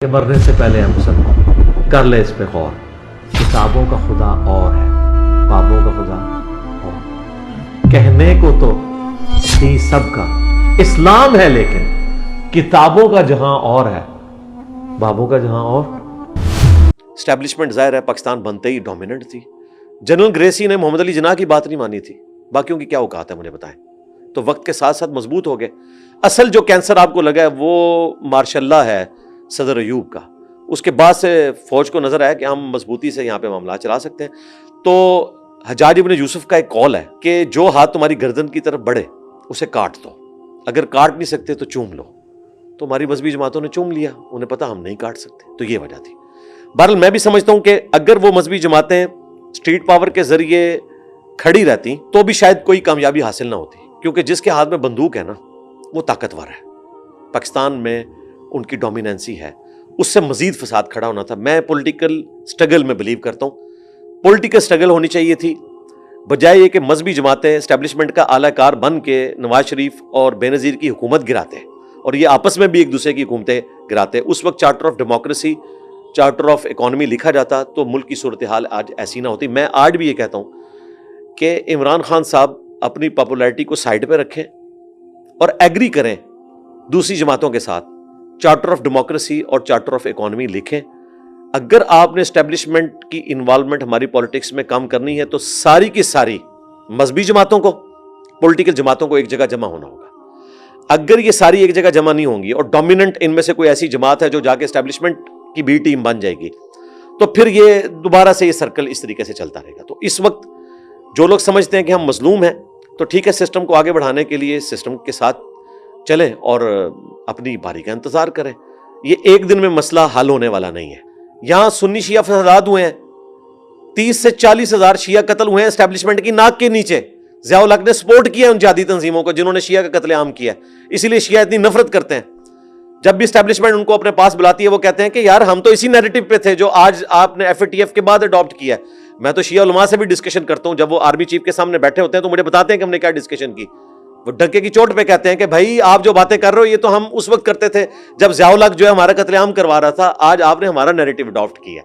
کہ مرنے سے پہلے ہم سب کر لے اس پہ غور. کتابوں کا خدا اور ہے، بابوں کا خدا اور. کہنے کو تو تھی سب کا اسلام ہے، لیکن کتابوں کا جہاں اور ہے، بابوں کا جہاں اور. اسٹیبلشمنٹ ظاہر ہے پاکستان بنتے ہی ڈومیننٹ تھی. جنرل گریسی نے محمد علی جناح کی بات نہیں مانی تھی، باقیوں کی کیا اوقات ہے مجھے بتائیں. تو وقت کے ساتھ ساتھ مضبوط ہو گئے. اصل جو کینسر آپ کو لگا ہے وہ ماشاء اللہ ہے صدر ایوب کا. اس کے بعد سے فوج کو نظر آیا کہ ہم مضبوطی سے یہاں پہ معاملات چلا سکتے ہیں. تو حجاج ابن یوسف کا ایک قول ہے کہ جو ہاتھ تمہاری گردن کی طرف بڑھے اسے کاٹ دو، اگر کاٹ نہیں سکتے تو چوم لو. تو ہماری مذہبی جماعتوں نے چوم لیا، انہیں پتا ہم نہیں کاٹ سکتے، تو یہ وجہ تھی. بہرحال میں بھی سمجھتا ہوں کہ اگر وہ مذہبی جماعتیں اسٹریٹ پاور کے ذریعے کھڑی رہتی تو بھی شاید کوئی کامیابی حاصل نہ ہوتی، کیونکہ جس کے ہاتھ میں بندوق ہے نا وہ طاقتور ہے. پاکستان میں ان کی ڈومیننسی ہے، اس سے مزید فساد کھڑا ہونا تھا. میں پولیٹیکل سٹرگل میں بلیو کرتا ہوں. پولیٹیکل سٹرگل ہونی چاہیے تھی، بجائے یہ کہ مذہبی جماعتیں اسٹیبلشمنٹ کا اعلی کار بن کے نواز شریف اور بے نظیر کی حکومت گراتے ہیں اور یہ آپس میں بھی ایک دوسرے کی حکومتیں گراتے ہیں. اس وقت charter of democracy, charter of economy لکھا جاتا تو ملک کی صورتحال آج ایسی نہ ہوتی. میں آج بھی یہ کہتا ہوں کہ عمران خان صاحب اپنی پاپولیرٹی کو سائڈ پہ رکھیں اور ایگری کریں دوسری جماعتوں کے ساتھ. چارٹر آف ڈیموکریسی اور چارٹر آف اکانومی لکھیں. اگر آپ نے اسٹیبلشمنٹ کی انوالومنٹ ہماری پالیٹکس میں کم کرنی ہے تو ساری کی ساری مذہبی جماعتوں کو، پولیٹیکل جماعتوں کو ایک جگہ جمع ہونا ہوگا. اگر یہ ساری ایک جگہ جمع نہیں ہوں گی اور ڈومیننٹ ان میں سے کوئی ایسی جماعت ہے جو جا کے اسٹیبلشمنٹ کی بی ٹیم بن جائے گی، تو پھر یہ دوبارہ سے یہ سرکل اس طریقے سے چلتا رہے گا. تو اس وقت جو لوگ سمجھتے ہیں کہ ہم مظلوم ہیں، تو ٹھیک ہے، سسٹم کو آگے بڑھانے کے لیے سسٹم کے ساتھ چلیں اور اپنی باری کا انتظار کریں. یہ ایک دن میں مسئلہ حل ہونے والا نہیں ہے. یہاں سنی شیعہ فسادات ہوئے ہیں، 30 سے 40 ہزار شیعہ قتل ہوئے ہیں اسٹیبلشمنٹ کی ناک کے نیچے. ضیاء الحق نے سپورٹ کیا ان جہادی تنظیموں کو جنہوں نے شیعہ کا قتل عام کیا، اسی لیے شیعہ اتنی نفرت کرتے ہیں. جب بھی اسٹیبلشمنٹ ان کو اپنے پاس بلاتی ہے وہ کہتے ہیں کہ یار ہم تو اسی نیریٹو پہ تھے جو آج آپ نے ایف اے ٹی ایف کے بعد اڈاپٹ کیا ہے. میں تو شیعہ علماء سے بھی ڈسکشن کرتا ہوں، جب وہ آرمی چیف کے سامنے بیٹھے ہوتے ہیں تو مجھے بتاتے ہیں کہ ہم نے کیا ڈسکشن کی. وہ ڈکے کی چوٹ پہ کہتے ہیں کہ بھائی آپ جو باتیں کر رہے ہو یہ تو ہم اس وقت کرتے تھے جب ضیاء الحق جو ہے ہمارا قتل عام کروا رہا تھا، آج آپ نے ہمارا نیریٹو اڈاپٹ کیا.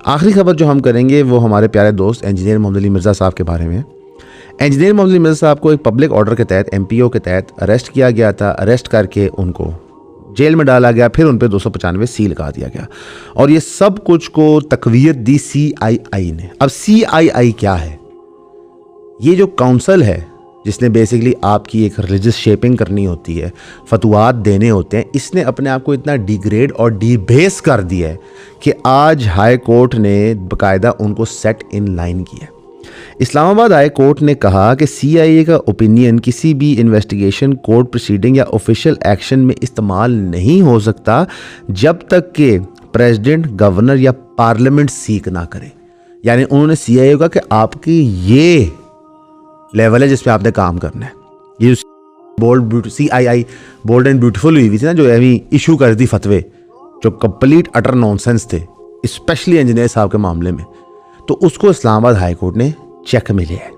آخری خبر جو ہم کریں گے وہ ہمارے پیارے دوست انجینئر محمد علی مرزا صاحب کے بارے میں. انجینئر محمد علی مرزا صاحب کو ایک پبلک آرڈر کے تحت ایم پی او کے تحت اریسٹ کیا گیا تھا. اریسٹ کر کے ان کو جیل میں ڈالا گیا، پھر ان پہ 295 سی لگا دیا گیا اور یہ سب کچھ کو تقویت دی سی آئی آئی نے. اب سی آئی آئی کیا ہے؟ یہ جو کونسل ہے جس نے بیسیکلی آپ کی ایک ریلیجس شیپنگ کرنی ہوتی ہے، فتوات دینے ہوتے ہیں، اس نے اپنے آپ کو اتنا ڈیگریڈ اور ڈی بیس کر دیا ہے کہ آج ہائی کورٹ نے باقاعدہ ان کو سیٹ ان لائن کیا. اسلام آباد ہائی کورٹ نے کہا کہ سی آئی اے کا اوپینین کسی بھی انویسٹیگیشن، کورٹ پروسیڈنگ یا آفیشیل ایکشن میں استعمال نہیں ہو سکتا جب تک کہ پریزیڈنٹ، گورنر یا پارلیمنٹ سیک نہ کرے. یعنی انہوں نے سی آئی اے کا کہ آپ کی یہ لیول ہے جس پہ آپ نے کام کرنا ہے. یہ بولڈ سی I I bold and beautiful ہوئی تھی نا، جو ابھی ایشو کر دی فتوے جو کمپلیٹ اٹر نانسنس تھے اسپیشلی انجینئر صاحب کے معاملے میں، تو اس کو اسلام آباد ہائی کورٹ نے چیک میں لیا ہے.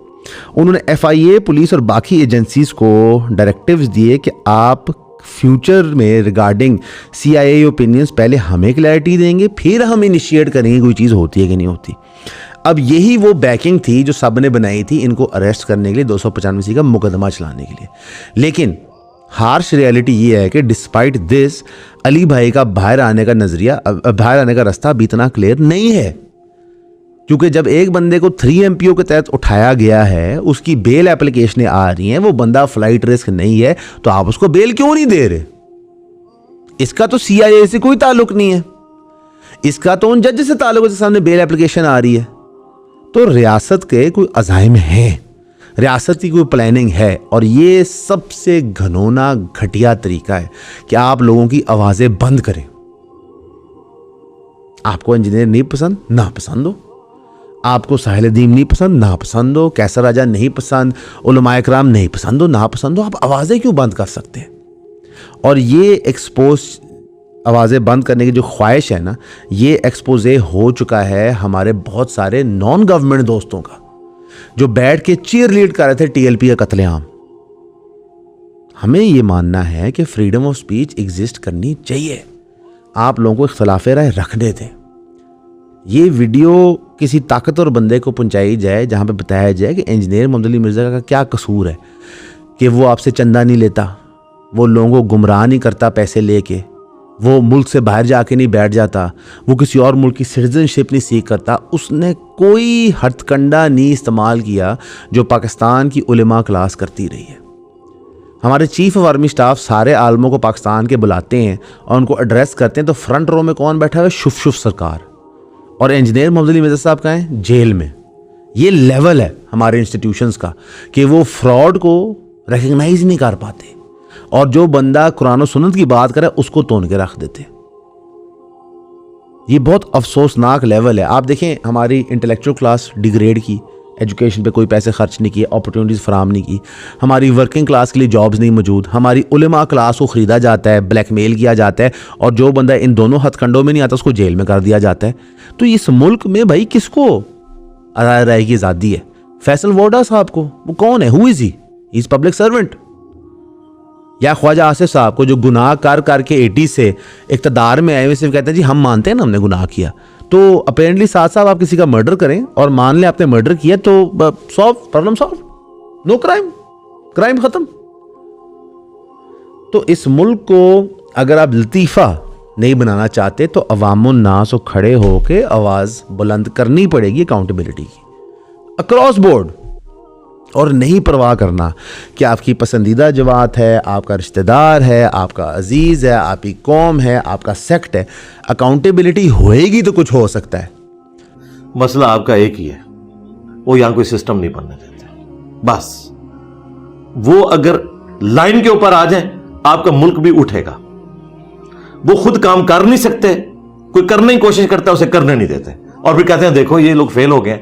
انہوں نے ایف آئی اے، پولیس اور باقی ایجنسیز کو ڈائریکٹیوز دیے کہ آپ فیوچر میں ریگارڈنگ سی آئی اے اوپینینز پہلے ہمیں کلیئرٹی دیں گے، پھر ہم انیشیٹ کریں گے کوئی چیز ہوتی ہے کہ نہیں ہوتی. اب یہی وہ بیکنگ تھی جو سب نے بنائی تھی ان کو اریسٹ کرنے کے لیے، 295 سی کا مقدمہ چلانے کے لیے. لیکن ہارش ریئلٹی یہ ہے کہ ڈسپائٹ دس علی بھائی کا باہر آنے کا نظریہ، باہر آنے کا راستہ بھی اتنا کلیئر نہیں ہے. کیونکہ جب ایک بندے کو 3 ایم پی او کے تحت اٹھایا گیا ہے، اس کی بیل اپلیکیشنیں آ رہی ہیں، وہ بندہ فلائٹ رسک نہیں ہے، تو آپ اس کو بیل کیوں نہیں دے رہے؟ اس کا تو سی آئی اے سے کوئی تعلق نہیں ہے، اس کا تو ان جج سے تعلق ہے جس کے سامنے بیل اپلیکیشن آ رہی ہے. تو ریاست کے کوئی عزائم ہیں، ریاست کی کوئی پلاننگ ہے، اور یہ سب سے گھنونا گھٹیا طریقہ ہے کہ آپ لوگوں کی آوازیں بند کریں. آپ کو انجینئر نہیں پسند، نہ پسند ہو. آپ کو ساحل دین نہیں پسند، نہ پسند ہو. کیسر راجہ نہیں پسند، علماء کرام نہیں پسند ہو، نہ پسند ہو. آپ آوازیں کیوں بند کر سکتے ہیں؟ اور یہ ایکسپوز آوازیں بند کرنے کی جو خواہش ہے نا، یہ ایکسپوزے ہو چکا ہے ہمارے بہت سارے نان گورنمنٹ دوستوں کا، جو بیٹھ کے چیئر لیڈ کر رہے تھے ٹی ایل پی کا قتل عام. ہمیں یہ ماننا ہے کہ فریڈم آف سپیچ ایگزسٹ کرنی چاہیے، آپ لوگوں کو اختلاف رائے رکھنے تھے. یہ ویڈیو کسی طاقتور بندے کو پہنچائی جائے جہاں پہ بتایا جائے کہ انجینئر محمد علی مرزا کا کیا قصور ہے کہ وہ آپ سے چندہ نہیں لیتا, وہ لوگوں کو گمراہ نہیں کرتا پیسے لے کے, وہ ملک سے باہر جا کے نہیں بیٹھ جاتا, وہ کسی اور ملک کی سٹیزن شپ نہیں سیکھ کرتا. اس نے کوئی ہتھ کنڈا نہیں استعمال کیا جو پاکستان کی علماء کلاس کرتی رہی ہے. ہمارے چیف آف آرمی اسٹاف سارے عالموں کو پاکستان کے بلاتے ہیں اور ان کو ایڈریس کرتے ہیں, تو فرنٹ رو میں کون بیٹھا ہے؟ شف شف سرکار. اور انجینئر محمد علی مرزا صاحب کہاں ہیں؟ جیل میں. یہ لیول ہے ہمارے انسٹیٹیوشنز کا کہ وہ فراڈ کو ریکگنائز نہیں کر پاتے, اور جو بندہ قرآن و سنت کی بات کرے اس کو تون کے رکھ دیتے. یہ بہت افسوسناک لیول ہے. آپ دیکھیں ہماری انٹلیکچوئل کلاس ڈیگریڈ کی, ایجوکیشن پہ کوئی پیسے خرچ نہیں کیے, اپرچونیٹیز فراہم نہیں کی. ہماری ورکنگ کلاس کے لیے جابز نہیں موجود. ہماری علماء کلاس کو خریدا جاتا ہے, بلیک میل کیا جاتا ہے, اور جو بندہ ان دونوں ہتھ کنڈوں میں نہیں آتا اس کو جیل میں کر دیا جاتا ہے. تو اس ملک میں بھائی کس کو رائے کی آزادی ہے؟ فیصل ووڈا صاحب کو, وہ کون ہے؟ ہو از ہی از پبلک سرونٹ. یا خواجہ آصف صاحب کو جو گناہ کر کے 80 سے اقتدار میں آئے ہوئے صرف کہتے ہیں جی ہم مانتے ہیں نا ہم نے گناہ کیا. تو اپیرنٹلی ساتھ صاحب آپ کسی کا مرڈر کریں اور مان لیں آپ نے مرڈر کیا تو پرابلم سالو, نو کرائم ختم. تو اس ملک کو اگر آپ لطیفہ نہیں بنانا چاہتے تو عوام الناس کو کھڑے ہو کے آواز بلند کرنی پڑے گی اکاؤنٹیبلٹی کی اکراس بورڈ, اور نہیں پرواہ کرنا کہ آپ کی پسندیدہ جماعت ہے, آپ کا رشتہ دار ہے, آپ کا عزیز ہے, آپ کی قوم ہے, آپ کا سیکٹ ہے. اکاؤنٹیبلٹی ہوئے گی تو کچھ ہو سکتا ہے. مسئلہ آپ کا ایک ہی ہے, وہ یہاں کوئی سسٹم نہیں بننے دیتے. بس وہ اگر لائن کے اوپر آ جائیں آپ کا ملک بھی اٹھے گا. وہ خود کام کر نہیں سکتے, کوئی کرنے کی کوشش کرتا ہے اسے کرنے نہیں دیتے, اور پھر کہتے ہیں دیکھو یہ لوگ فیل ہو گئے.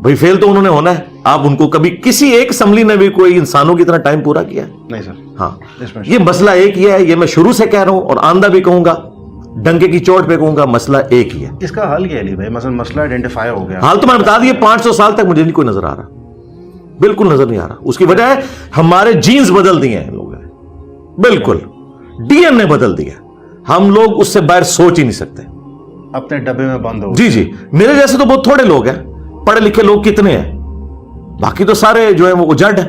بھائی فیل تو انہوں نے ہونا ہے. آپ ان کو کبھی کسی ایک اسمبلی نے بھی کوئی انسانوں کی طرح ٹائم پورا کیا نہیں سر. ہاں, یہ مسئلہ ایک ہی ہے. یہ میں شروع سے کہہ رہا ہوں اور آندہ بھی کہوں گا, ڈنکے کی چوٹ پہ کہوں گا, مسئلہ ایک ہی ہے. اس کا حل کیا ہے علی بھائی؟ مثلا مسئلہ آئیڈینٹیفائی ہو گیا, حال تو میں نے بتا دیا 500 سال تک مجھے نہیں کوئی نظر آ رہا, بالکل نظر نہیں آ رہا. اس کی وجہ ہے ہمارے جینز بدل دیے ہیں ان لوگوں نے, بالکل ڈی این اے بدل دیا. ہم لوگ اس سے باہر سوچ ہی نہیں سکتے, اپنے ڈبے میں بند ہو. جی میرے جیسے تو بہت تھوڑے لوگ ہیں, پڑھے لکھے لوگ کتنے ہیں, باقی تو سارے جو ہیں وہ جڈ ہیں.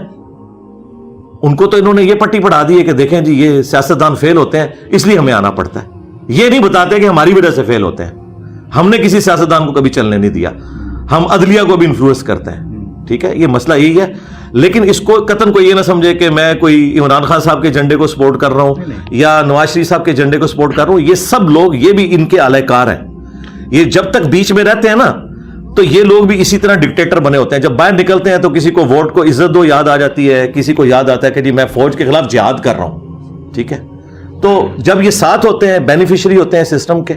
ان کو تو انہوں نے یہ پٹی پڑھا دی ہے کہ دیکھیں جی یہ سیاستدان فیل ہوتے ہیں اس لیے ہمیں آنا پڑتا ہے. یہ نہیں بتاتے کہ ہماری وجہ سے فیل ہوتے ہیں. ہم نے کسی سیاستدان کو کبھی چلنے نہیں دیا, ہم عدلیہ کو بھی انفلوئنس کرتے ہیں. ٹھیک ہے, یہ مسئلہ یہی ہے. لیکن اس کو قطن کوئی یہ نہ سمجھے کہ میں کوئی عمران خان صاحب کے جھنڈے کو سپورٹ کر رہا ہوں یا نواز شریف صاحب کے جھنڈے کو سپورٹ کر رہا ہوں. یہ سب لوگ, یہ بھی ان کے اعلی کار ہیں. یہ جب تک بیچ میں رہتے ہیں نا تو یہ لوگ بھی اسی طرح ڈکٹیٹر بنے ہوتے ہیں. جب باہر نکلتے ہیں تو کسی کو ووٹ کو عزت دو یاد آ جاتی ہے, کسی کو یاد آتا ہے کہ جی میں فوج کے خلاف جہاد کر رہا ہوں. ٹھیک ہے, تو جب یہ ساتھ ہوتے ہیں, بینیفیشری ہوتے ہیں سسٹم کے,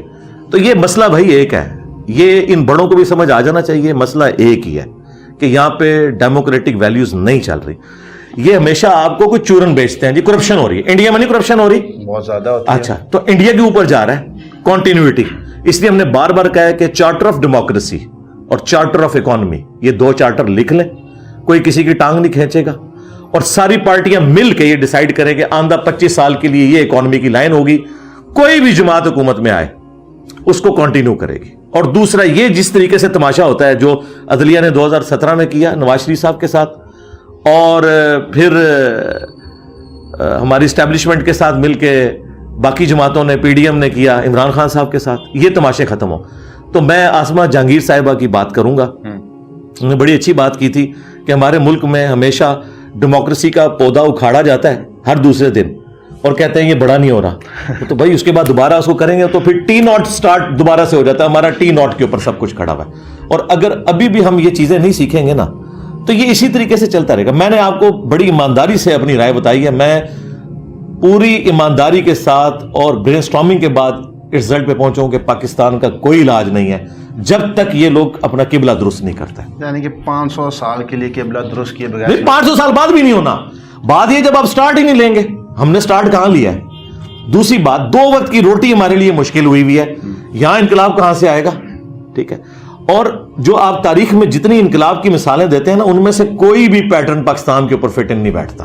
تو یہ مسئلہ بھائی ایک ہے. یہ ان بڑوں کو بھی سمجھ آ جانا چاہیے, مسئلہ ایک ہی ہے کہ یہاں پہ ڈیموکریٹک ویلیوز نہیں چل رہی. یہ ہمیشہ آپ کو کوئی چورن بیچتے ہیں جی کرپشن ہو رہی ہے. انڈیا میں نہیں کرپشن ہو رہی, بہت زیادہ ہوتی ہے. اچھا, تو انڈیا کے اوپر جا رہا ہے کنٹینیوٹی. اس لیے ہم نے بار بار کہا ہے کہ چارٹر آف ڈیموکریسی اور چارٹر آف اکانومی, یہ 2 چارٹر لکھ لیں, کوئی کسی کی ٹانگ نہیں کھینچے گا, اور ساری پارٹیاں مل کے یہ ڈیسائیڈ کریں کہ آندہ 25 سال کے لیے یہ اکانومی کی لائن ہوگی. کوئی بھی جماعت حکومت میں آئے اس کو کنٹینیو کرے گی. اور دوسرا یہ جس طریقے سے تماشا ہوتا ہے جو عدلیہ نے 2017 میں کیا نواز شریف صاحب کے ساتھ, اور پھر ہماری اسٹیبلشمنٹ کے ساتھ مل کے باقی جماعتوں نے, پی ڈی ایم نے کیا عمران خان صاحب کے ساتھ, یہ تماشے ختم ہو. تو میں آسمہ جہانگیر صاحبہ کی بات کروں گا. انہوں نے بڑی اچھی بات کی تھی کہ ہمارے ملک میں ہمیشہ ڈیموکریسی کا پودا اکھاڑا جاتا ہے ہر دوسرے دن, اور کہتے ہیں یہ بڑا نہیں ہو رہا. تو بھائی اس کے بعد دوبارہ اس کو کریں گے تو پھر ٹی ناٹ سٹارٹ دوبارہ سے ہو جاتا ہے. ہمارا ٹی ناٹ کے اوپر سب کچھ کھڑا ہوا ہے, اور اگر ابھی بھی ہم یہ چیزیں نہیں سیکھیں گے نا تو یہ اسی طریقے سے چلتا رہے گا. میں نے آپ کو بڑی ایمانداری سے اپنی رائے بتائی ہے. میں پوری ایمانداری کے ساتھ اور برین اسٹارمنگ کے بعد رزلٹ پہ پہنچوں کہ پاکستان کا کوئی علاج نہیں ہے جب تک یہ لوگ اپنا قبلہ درست نہیں کرتے. یعنی کہ 500 سال کے لیے قبلہ درست کیے بغیر 500 سال بعد بھی نہیں ہونا. بات یہ جب آپ سٹارٹ ہی نہیں لیں گے, ہم نے سٹارٹ کہاں لیا ہے. دوسری بات, 2 وقت کی روٹی ہمارے لیے مشکل ہوئی ہے, یہاں انقلاب کہاں سے آئے گا. ٹھیک ہے, اور جو آپ تاریخ میں جتنی انقلاب کی مثالیں دیتے ہیں نا ان میں سے کوئی بھی پیٹرن پاکستان کے اوپر فٹ ان نہیں بیٹھتا.